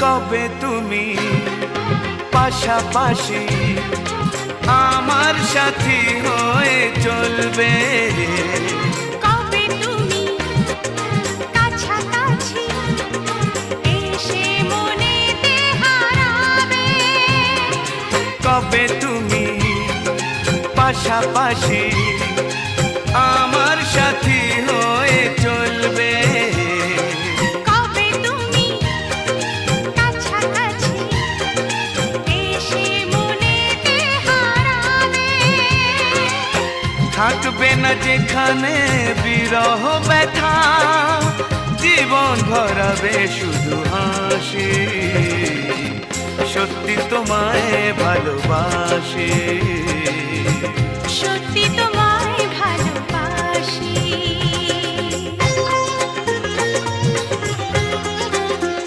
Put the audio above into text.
কবে তুমি পাশাপাশি আমার সাথী হয়ে চলবে? কবে তুমি কাছাকাছি এসে মনেতে হারাবে? কবে তুমি পাশাপাশি আমার সাথী হয়ে চলবে? কবে তুমি কাছাকাছি এসে মনেতে হারাবে? থাকবে না যেখানে বিরহ ব্যথা, জীবন ভরাবে শুধু হাসি। সত্যি তোমায় ভালোবাসি, সত্যি তোমায় ভালোবাসি।